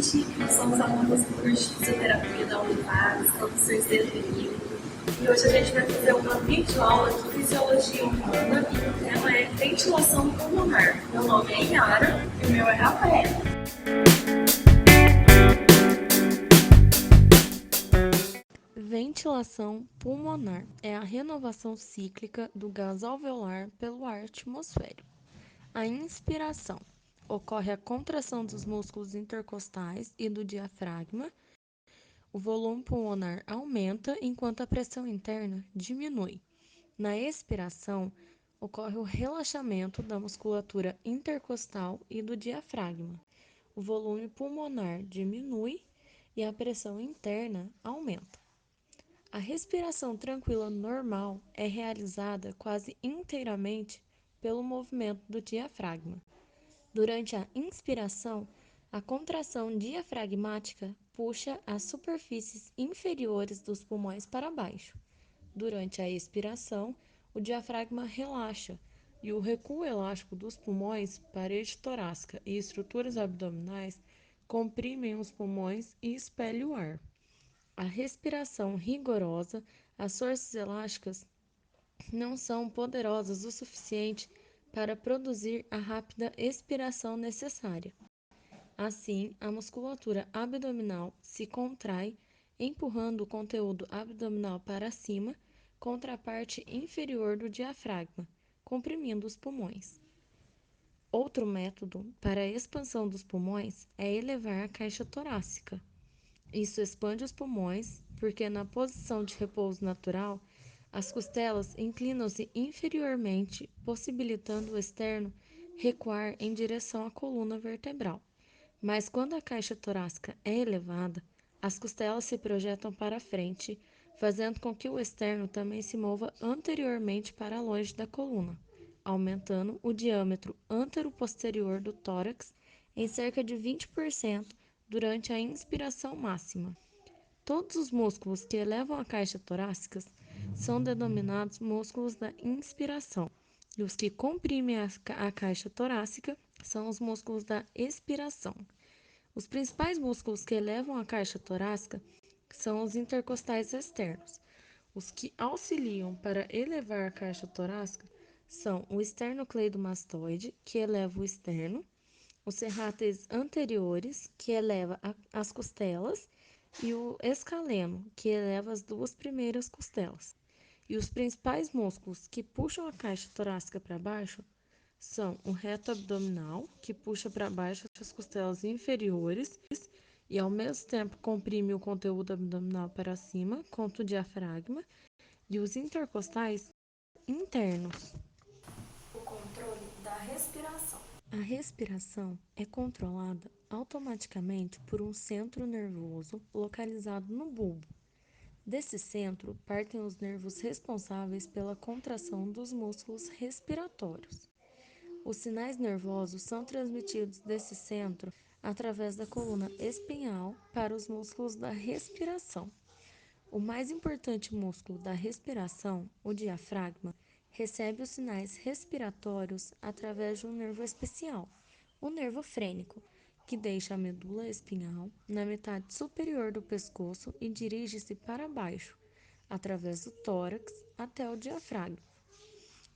novamente. Somos alunos do curso de fisioterapia da Univates, campus Terceiro Período. E hoje a gente vai fazer uma videoaula de fisiologia humana e o tema é ventilação pulmonar. Meu nome é Yara e o meu é Rafael. Ventilação pulmonar é a renovação cíclica do gás alveolar pelo ar atmosférico. A inspiração ocorre a contração dos músculos intercostais e do diafragma. O volume pulmonar aumenta enquanto a pressão interna diminui. Na expiração, ocorre o relaxamento da musculatura intercostal e do diafragma. O volume pulmonar diminui e a pressão interna aumenta. A respiração tranquila normal é realizada quase inteiramente pelo movimento do diafragma. Durante a inspiração, a contração diafragmática puxa as superfícies inferiores dos pulmões para baixo. Durante a expiração, o diafragma relaxa e o recuo elástico dos pulmões, parede torácica e estruturas abdominais comprimem os pulmões e expelem o ar. A respiração rigorosa, as forças elásticas não são poderosas o suficiente para produzir a rápida expiração necessária. Assim, a musculatura abdominal se contrai, empurrando o conteúdo abdominal para cima contra a parte inferior do diafragma, comprimindo os pulmões. Outro método para a expansão dos pulmões é elevar a caixa torácica. Isso expande os pulmões, porque na posição de repouso natural, as costelas inclinam-se inferiormente, possibilitando o externo recuar em direção à coluna vertebral. Mas quando a caixa torácica é elevada, as costelas se projetam para frente, fazendo com que o externo também se mova anteriormente para longe da coluna, aumentando o diâmetro antero-posterior do tórax em cerca de 20% durante a inspiração máxima. Todos os músculos que elevam a caixa torácica são denominados músculos da inspiração, e os que comprimem a caixa torácica são os músculos da expiração. Os principais músculos que elevam a caixa torácica são os intercostais externos. Os que auxiliam para elevar a caixa torácica são o esternocleidomastoide, que eleva o externo, os serráteis anteriores, que eleva as costelas, e o escaleno, que eleva as duas primeiras costelas. E os principais músculos que puxam a caixa torácica para baixo são o reto abdominal, que puxa para baixo as costelas inferiores e ao mesmo tempo comprime o conteúdo abdominal para cima contra o diafragma, e os intercostais internos. O controle da respiração. A respiração é controlada automaticamente por um centro nervoso localizado no bulbo. Desse centro partem os nervos responsáveis pela contração dos músculos respiratórios. Os sinais nervosos são transmitidos desse centro através da coluna espinhal para os músculos da respiração. O mais importante músculo da respiração, o diafragma, recebe os sinais respiratórios através de um nervo especial, o nervo frênico, que deixa a medula espinhal na metade superior do pescoço e dirige-se para baixo, através do tórax até o diafragma.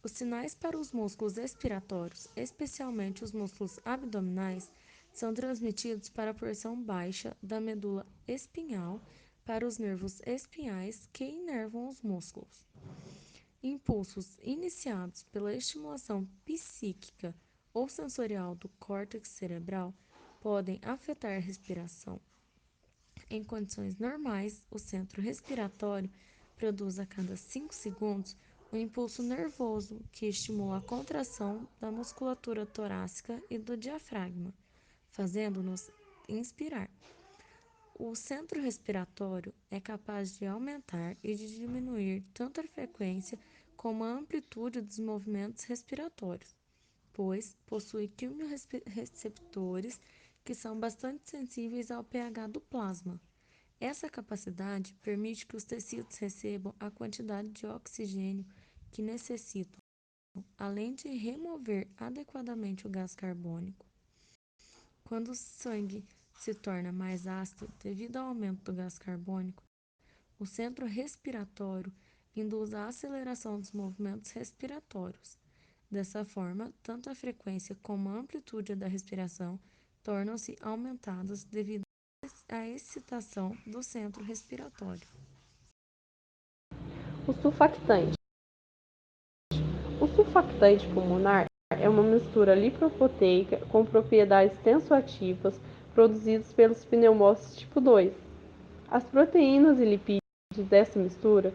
Os sinais para os músculos expiratórios, especialmente os músculos abdominais, são transmitidos para a porção baixa da medula espinhal para os nervos espinhais que inervam os músculos. Impulsos iniciados pela estimulação psíquica ou sensorial do córtex cerebral podem afetar a respiração. Em condições normais, o centro respiratório produz a cada 5 segundos um impulso nervoso que estimula a contração da musculatura torácica e do diafragma, fazendo-nos inspirar. O centro respiratório é capaz de aumentar e de diminuir tanto a frequência como a amplitude dos movimentos respiratórios, pois possui quimioreceptores que são bastante sensíveis ao pH do plasma. Essa capacidade permite que os tecidos recebam a quantidade de oxigênio que necessitam, além de remover adequadamente o gás carbônico. Quando o sangue se torna mais ácida devido ao aumento do gás carbônico, o centro respiratório induz a aceleração dos movimentos respiratórios. Dessa forma, tanto a frequência como a amplitude da respiração tornam-se aumentadas devido à excitação do centro respiratório. O surfactante. O surfactante pulmonar é uma mistura lipoproteica com propriedades tensoativas produzidas pelos pneumócitos tipo 2. As proteínas e lipídios dessa mistura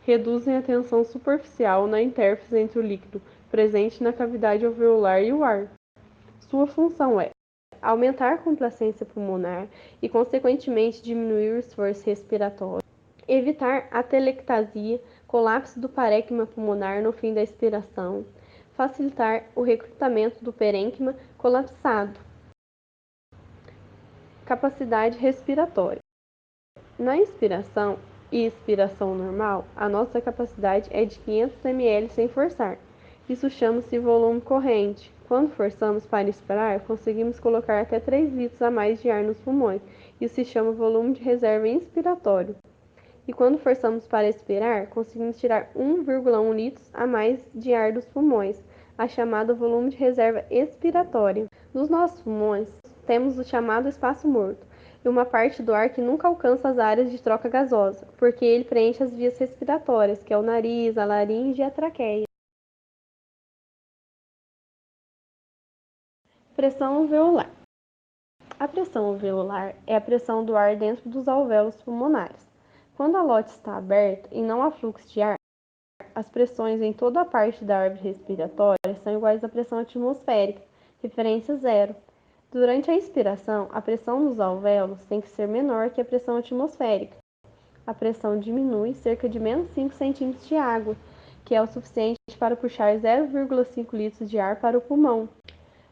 reduzem a tensão superficial na interface entre o líquido presente na cavidade alveolar e o ar. Sua função é aumentar a complacência pulmonar e, consequentemente, diminuir o esforço respiratório, evitar atelectasia, colapso do parênquima pulmonar no fim da expiração, facilitar o recrutamento do parênquima colapsado. Capacidade respiratória. Na inspiração e expiração normal, a nossa capacidade é de 500 ml sem forçar. Isso chama-se volume corrente. Quando forçamos para expirar, conseguimos colocar até 3 litros a mais de ar nos pulmões. Isso se chama volume de reserva inspiratório. E quando forçamos para expirar, conseguimos tirar 1,1 litros a mais de ar dos pulmões, a chamada volume de reserva expiratória. Nos nossos pulmões, temos o chamado espaço morto, e uma parte do ar que nunca alcança as áreas de troca gasosa, porque ele preenche as vias respiratórias, que é o nariz, a laringe e a traqueia. Pressão alveolar. A pressão alveolar é a pressão do ar dentro dos alvéolos pulmonares. Quando a glote está aberta e não há fluxo de ar, as pressões em toda a parte da árvore respiratória são iguais à pressão atmosférica, referência zero. Durante a expiração, a pressão nos alvéolos tem que ser menor que a pressão atmosférica. A pressão diminui cerca de menos 5 centímetros de água, que é o suficiente para puxar 0,5 litros de ar para o pulmão.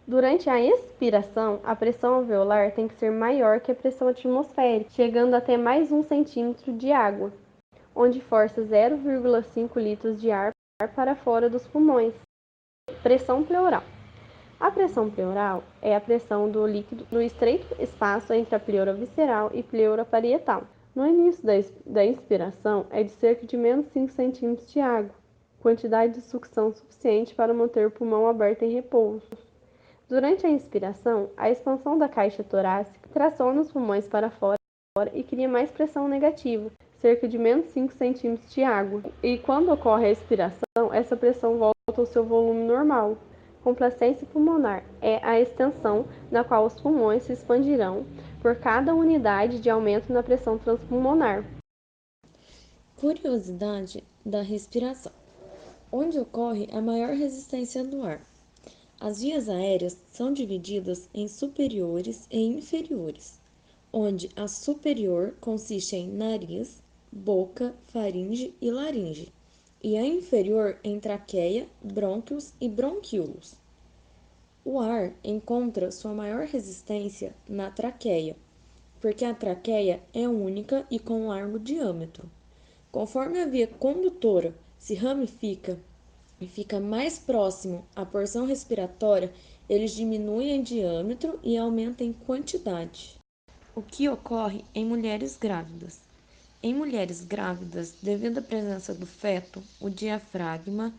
Durante a expiração, a pressão alveolar tem que ser maior que a pressão atmosférica, chegando até mais 1 centímetro de água, onde força 0,5 litros de ar para fora dos pulmões. Pressão pleural. A pressão pleural é a pressão do líquido no estreito espaço entre a pleura visceral e pleura parietal. No início da inspiração é de cerca de menos 5 centímetros de água, quantidade de sucção suficiente para manter o pulmão aberto em repouso. Durante a inspiração, a expansão da caixa torácica traciona os pulmões para fora e cria mais pressão negativa, cerca de menos 5 centímetros de água. E quando ocorre a expiração, essa pressão volta ao seu volume normal. Complacência pulmonar é a extensão na qual os pulmões se expandirão por cada unidade de aumento na pressão transpulmonar. Curiosidade da respiração. Onde ocorre a maior resistência do ar? As vias aéreas são divididas em superiores e inferiores, onde a superior consiste em nariz, boca, faringe e laringe, e a inferior em traqueia, brônquios e bronquíolos. O ar encontra sua maior resistência na traqueia, porque a traqueia é única e com largo diâmetro. Conforme a via condutora se ramifica e fica mais próximo à porção respiratória, eles diminuem em diâmetro e aumentam em quantidade. O que ocorre em mulheres grávidas? Em mulheres grávidas, devido à presença do feto, o diafragma,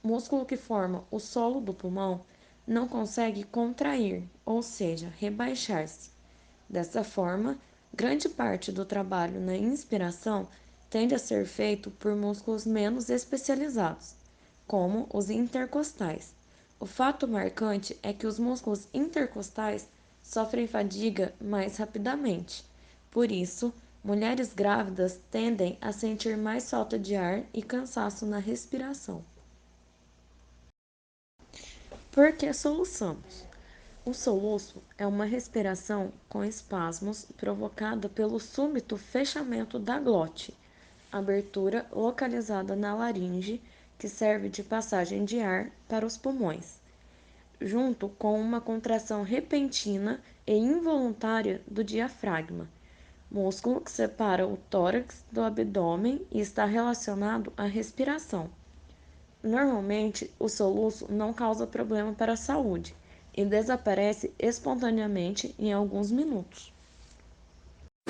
músculo que forma o solo do pulmão, não consegue contrair, ou seja, rebaixar-se. Dessa forma, grande parte do trabalho na inspiração tende a ser feito por músculos menos especializados, como os intercostais. O fato marcante é que os músculos intercostais sofrem fadiga mais rapidamente. Por isso, mulheres grávidas tendem a sentir mais falta de ar e cansaço na respiração. Por que soluçamos? O soluço é uma respiração com espasmos provocada pelo súbito fechamento da glote, abertura localizada na laringe que serve de passagem de ar para os pulmões, junto com uma contração repentina e involuntária do diafragma, músculo que separa o tórax do abdômen e está relacionado à respiração. Normalmente, o soluço não causa problema para a saúde, e desaparece espontaneamente em alguns minutos.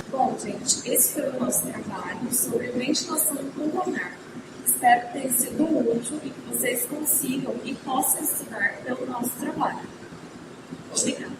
Bom, gente, esse foi o nosso trabalho sobre ventilação pulmonar. Espero que tenha sido útil e que vocês consigam e possam estudar pelo nosso trabalho. Obrigada.